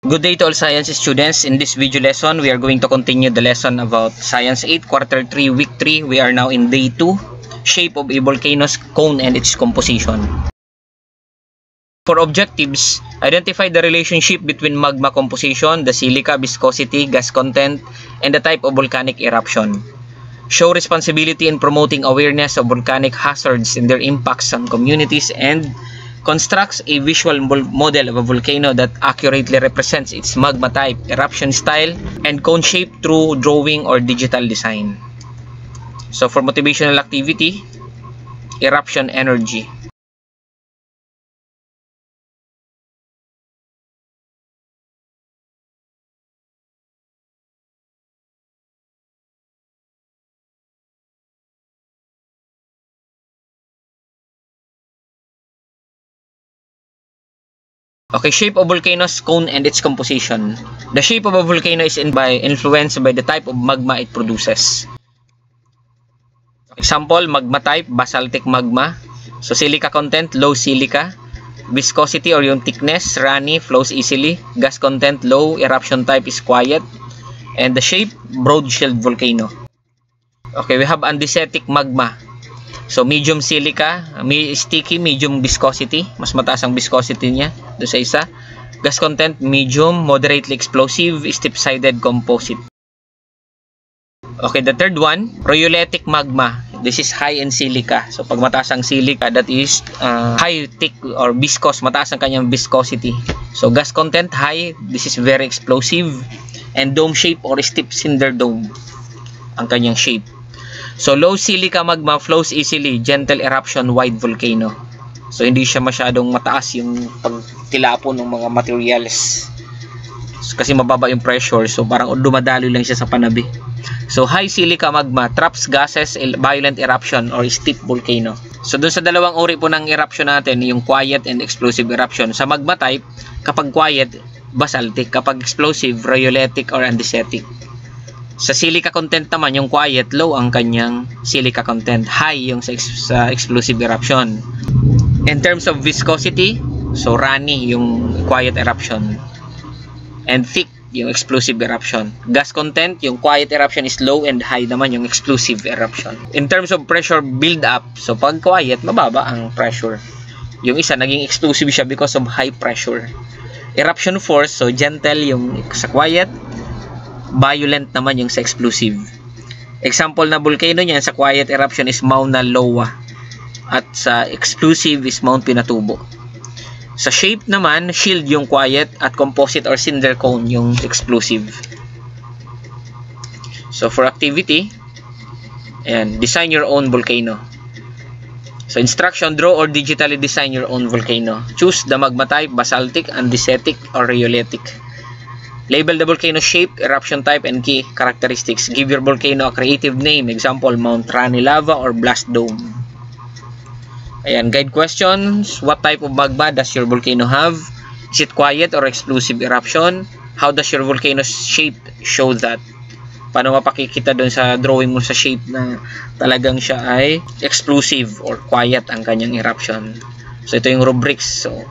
Good day to all science students. In this video lesson, we are going to continue the lesson about Science 8, Quarter 3, Week 3. We are now in Day 2, Shape of a Volcano's Cone and its Composition. For objectives, identify the relationship between magma composition, the silica, viscosity, gas content, and the type of volcanic eruption. Show responsibility in promoting awareness of volcanic hazards and their impacts on communities, and constructs a visual model of a volcano that accurately represents its magma type, eruption style, and cone shape through drawing or digital design. So for motivational activity, eruption energy. Okay, shape of volcano's cone and its composition. The shape of a volcano is influenced by the type of magma it produces. Example, magma type, basaltic magma. So silica content, low silica. Viscosity or yung thickness, runny, flows easily. Gas content, low. Eruption type is quiet. And the shape, broad shield volcano. Okay, we have andesitic magma. So medium silica, sticky, medium viscosity. Mas mataas ang viscosity niya doon sa isa. Gas content, medium, moderately explosive, steep-sided composite. Okay, the third one, rhyolitic magma. This is high in silica. So pag mataas ang silica, that is high, thick, or viscous. Mataas ang kanyang viscosity. So gas content, high. This is very explosive. And dome shape or steep cinder dome ang kanyang shape. So low silica magma flows easily, gentle eruption, wide volcano. So hindi siya masyadong mataas yung pagtilapon ng mga materials. So, kasi mababa yung pressure, so parang dumadaloy lang siya sa panabi. So high silica magma traps gases, violent eruption, or steep volcano. So dun sa dalawang uri po ng eruption natin, yung quiet and explosive eruption. Sa magma type, kapag quiet, basaltic. Kapag explosive, rhyolitic or andesitic. Sa silica content naman, yung quiet, low ang kanyang silica content. High yung sa explosive eruption. In terms of viscosity, so runny yung quiet eruption. And thick yung explosive eruption. Gas content, yung quiet eruption is low, and high naman yung explosive eruption. In terms of pressure build up, so pag quiet, mababa ang pressure. Yung isa, naging explosive siya because of high pressure. Eruption force, so gentle yung sa quiet, violent naman yung sa explosive. Example na volcano niyan sa quiet eruption is Mauna Loa, at sa explosive is Mount Pinatubo. Sa shape naman, shield yung quiet, at composite or cinder cone yung explosive. So for activity, ayan, design your own volcano. So instruction, draw or digitally design your own volcano. Choose the magma type, basaltic, andesitic, or rhyolitic. Label the volcano shape, eruption type, and key characteristics. Give your volcano a creative name. Example, Mount Rani Lava or Blast Dome. Ayan, guide questions. What type of magma does your volcano have? Is it quiet or explosive eruption? How does your volcano's shape show that? Paano mapakikita doon sa drawing mo sa shape na talagang siya ay explosive or quiet ang kanyang eruption? So ito yung rubrics. So